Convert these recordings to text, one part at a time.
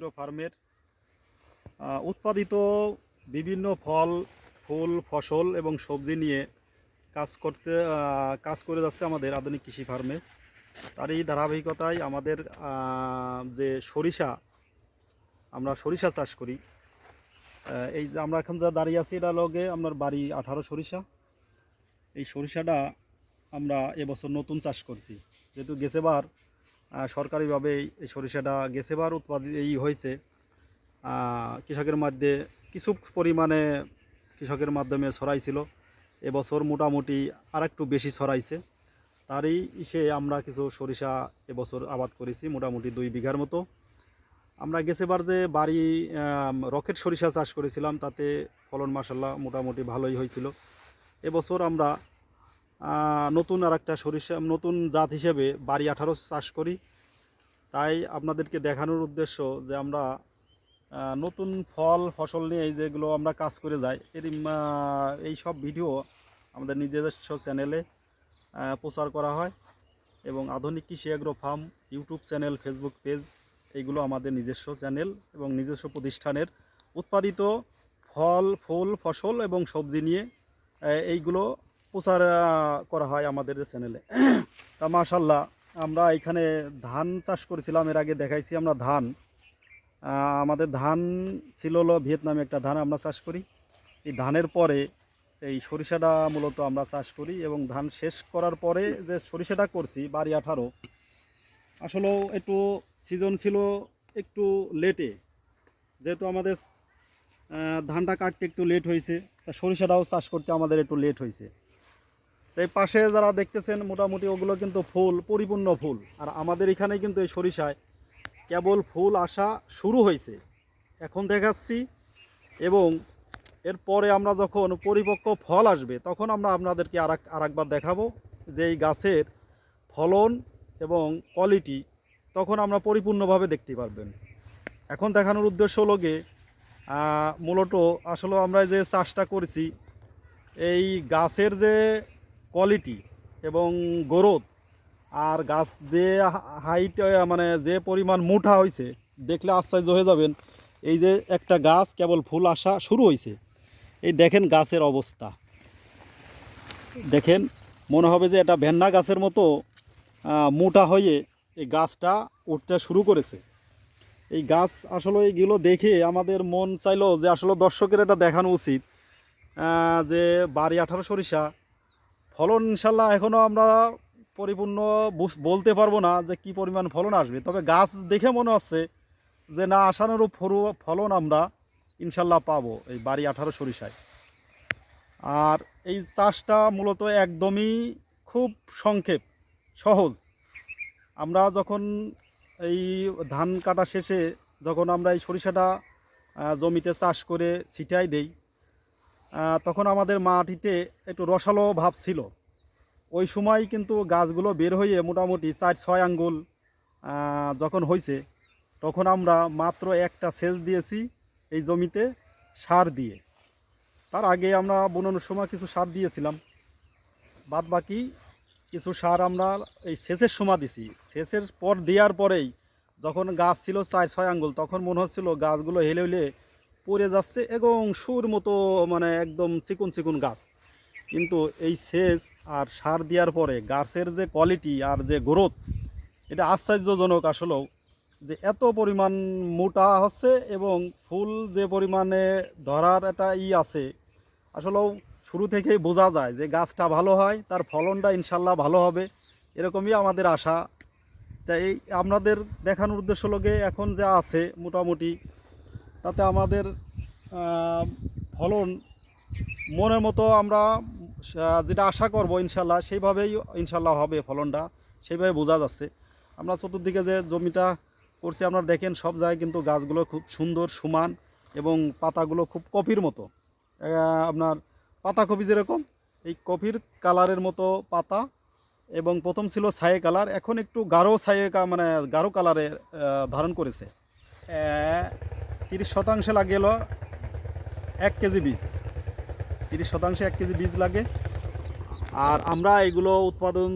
Agro ফার্মের উৎপাদিত বিভিন্ন ফল ফুল ফসল এবং সবজি নিয়ে কাজ করে যাচ্ছে আমাদের আধুনিক কৃষি ফার্মে। তার এই ধারাবাহিকতায় আমাদের যে আমরা সরিষা চাষ করি। এই যে আমরা এখন যা দাঁড়িয়ে আছি এটা লগে আপনার বাড়ি 18 সরিষা। এই সরিষাটা আমরা এবছর নতুন চাষ করছি, যেহেতু গেছেবার সরকারিভাবে এই সরিষাটা গেছেবার উৎপাদিত হয়েছে। কৃষকের মধ্যে কিছু পরিমাণে কৃষকের মাধ্যমে ছড়াইছিল, এবছর মোটামুটি আর একটু বেশি ছড়াইছে। তারই আমরা কিছু সরিষা এবছর আবাদ করেছি, মোটামুটি 2 বিঘার মতো। আমরা গেছেবার যে বাড়ি রকেট সরিষা চাষ করেছিলাম, তাতে ফলন মাশাআল্লাহ মোটামুটি ভালোই হয়েছিল। এবছর আমরা নতুন আর একটা সরিষা নতুন জাত হিসেবে বাড়ি 18 চাষ করি। তাই আপনাদেরকে দেখানোর উদ্দেশ্য যে আমরা নতুন ফল ফসল নিয়ে যেগুলো আমরা কাজ করে যাই, এই সব ভিডিও আমাদের নিজস্ব চ্যানেলে প্রচার করা হয় এবং আধুনিক কৃষি agro farm YouTube channel, Facebook page, এইগুলো আমাদের নিজস্ব চ্যানেল এবং নিজস্ব প্রতিষ্ঠানের উৎপাদিত ফল ফুল ফসল এবং সবজি নিয়ে এইগুলো প্রচার করা হয় আমাদের চ্যানেলে। তা মাশাআল্লাহ আমরা এখানে ধান চাষ করেছিলাম, এর আগে দেখাইছি আমরা ধান। আমাদের ধান ছিল হলো ভিয়েতনামে একটা ধান আমরা চাষ করি। এই ধানের পরে এই সরিষাটা মূলত আমরা চাষ করি এবং ধান শেষ করার পরে যে সরিষাটা করছি বাড়ি 18, আসলেও একটু সিজন ছিল একটু লেটে, যেহেতু আমাদের ধানটা কাটতে একটু লেট হয়েছে, তা সরিষাটাও চাষ করতে আমাদের একটু লেট হয়েছে। এই পাশে যারা দেখতেছেন মোটামুটি ওগুলো কিন্তু ফুল, পরিপূর্ণ ফুল। আর আমাদের এখানে কিন্তু এই সরিষায় কেবল ফুল আসা শুরু হয়েছে, এখন দেখাচ্ছি। এবং এরপরে আমরা যখন পরিপক্ক ফল আসবে তখন আমরা আপনাদেরকে আরেকবার দেখাবো যে এই গাছের ফলন এবং কোয়ালিটি তখন আমরা পরিপূর্ণভাবে দেখতে পারবেন। এখন দেখানোর উদ্দেশ্য হলো গিয়ে মূলত আসলে আমরা যে চাষটা করেছি এই গাছের যে কোয়ালিটি এবং গ্রোথ আর গাছ যে হাইট মানে যে পরিমাণ মোটা হয়েছে দেখলে আশ্চর্য হয়ে যাবেন। এই যে একটা গাছ কেবল ফুল আসা শুরু হয়েছে, এই দেখেন গাছের অবস্থা দেখেন, মনে হবে যে এটা ভেন্না গাছের মতো মোটা হয়ে এই গাছটা উঠতে শুরু করেছে। এই গাছ আসলে এইগুলো দেখে আমাদের মন চাইলো যে আসলে দর্শকের এটা দেখানো উচিত যে বাড়ি 18 সরিষা ফলন ইনশাল্লাহ এখনও আমরা পরিপূর্ণ বলতে পারবো না যে কি পরিমাণ ফলন আসবে, তবে গাছ দেখে মনে হচ্ছে যে না আশানুরূপ ফলন আমরা ইনশাল্লাহ পাবো এই বাড়ি 18 সরিষায়। আর এই চাষটা মূলত একদমই খুব সংক্ষেপ সহজ। আমরা যখন এই ধান কাটা শেষে যখন আমরা এই সরিষাটা জমিতে চাষ করে ছিটাই দেই, তখন আমাদের মাটিতে একটু রসালো ভাব ছিল। ওই সময় কিন্তু গাছগুলো বের হয়ে মোটামুটি 4-6 আঙ্গুল যখন হয়েছে, তখন আমরা মাত্র একটা সেচ দিয়েছি এই জমিতে সার দিয়ে। তার আগে আমরা বুনানোর সময় কিছু সার দিয়েছিলাম, বাদ বাকি কিছু সার আমরা এই সেচের সময় দিছি। সেচের পর দেওয়ার পরেই যখন গাছ ছিল 4-6 আঙ্গুল, তখন মনে হচ্ছিল গাছগুলো হেলে হেলে পড়ে যাচ্ছে এবং সুর মতো মানে একদম চিকুন চিকুন গাছ। কিন্তু এই সেচ আর সার দেওয়ার পরে গাছের যে কোয়ালিটি আর যে গ্রোথ, এটা আশ্চর্যজনক আসলেও, যে এত পরিমাণ মোটা হচ্ছে এবং ফুল যে পরিমাণে ধরার একটা আছে, আসলেও শুরু থেকেই বোঝা যায় যে গাছটা ভালো হয়, তার ফলনটা ইনশাল্লাহ ভালো হবে, এরকমই আমাদের আশা। তাই এই আপনাদের দেখানোর উদ্দেশ্য লোকে এখন যা আছে মোটামুটি তাতে আমাদের ফলন মনের মতো আমরা যেটা আশা করব ইনশাল্লাহ সেইভাবেই ইনশাল্লাহ হবে, ফলনটা সেইভাবে বোঝা যাচ্ছে। আমরা চতুর্দিকে যে জমিটা করছি আপনারা দেখেন, সব জায়গায় কিন্তু গাছগুলো খুব সুন্দর সমান এবং পাতাগুলো খুব কপির মতো, আপনার পাতাকপি যেরকম এই কপির কালারের মতো পাতা। এবং প্রথম ছিল ছায়ে কালার, এখন একটু গাঢ় ছায়ে মানে গাঢ় কালারে ধারণ করেছে। 30% লাগে এলো 1 কেজি বীজ, 30% 1 কেজি বীজ লাগে। আর আমরা এগুলো উৎপাদন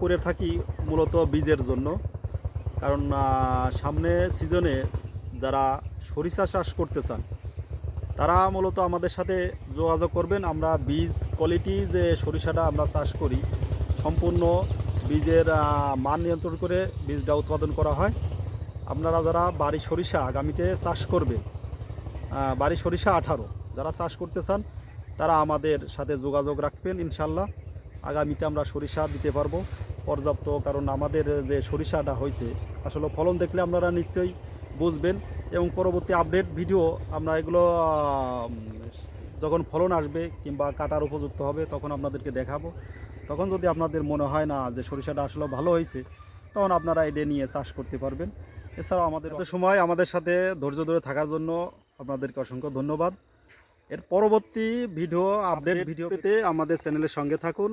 করে থাকি মূলত বীজের জন্য, কারণ সামনে সিজনে যারা সরিষা চাষ করতে চান তারা মূলত আমাদের সাথে যোগাযোগ করবেন। আমরা বীজ কোয়ালিটি যে সরিষাটা আমরা চাষ করি সম্পূর্ণ বীজের মান নিয়ন্ত্রণ করে বীজটা উৎপাদন করা হয়। আপনারা যারা বাড়ি সরিষা আগামীতে চাষ করবে, বাড়ি সরিষা 18 যারা চাষ করতে চান তারা আমাদের সাথে যোগাযোগ রাখবেন। ইনশাল্লাহ আগামীতে আমরা সরিষা দিতে পারবো পর্যাপ্ত, কারণ আমাদের যে সরিষাটা হয়েছে আসলে ফলন দেখলে আপনারা নিশ্চয়ই বুঝবেন এবং পরবর্তী আপডেট ভিডিও আমরা এগুলো যখন ফলন আসবে কিংবা কাটার উপযুক্ত হবে তখন আপনাদেরকে দেখাবো। তখন যদি আপনাদের মনে হয় না যে সরিষাটা আসলে ভালো হয়েছে তখন আপনারা এটা নিয়ে চাষ করতে পারবেন। এছাড়াও আমাদের সময় আমাদের সাথে ধৈর্য ধরে থাকার জন্য আপনাদেরকে অসংখ্য ধন্যবাদ। এর পরবর্তী ভিডিও আপডেট ভিডিও পেতে আমাদের চ্যানেলের সঙ্গে থাকুন।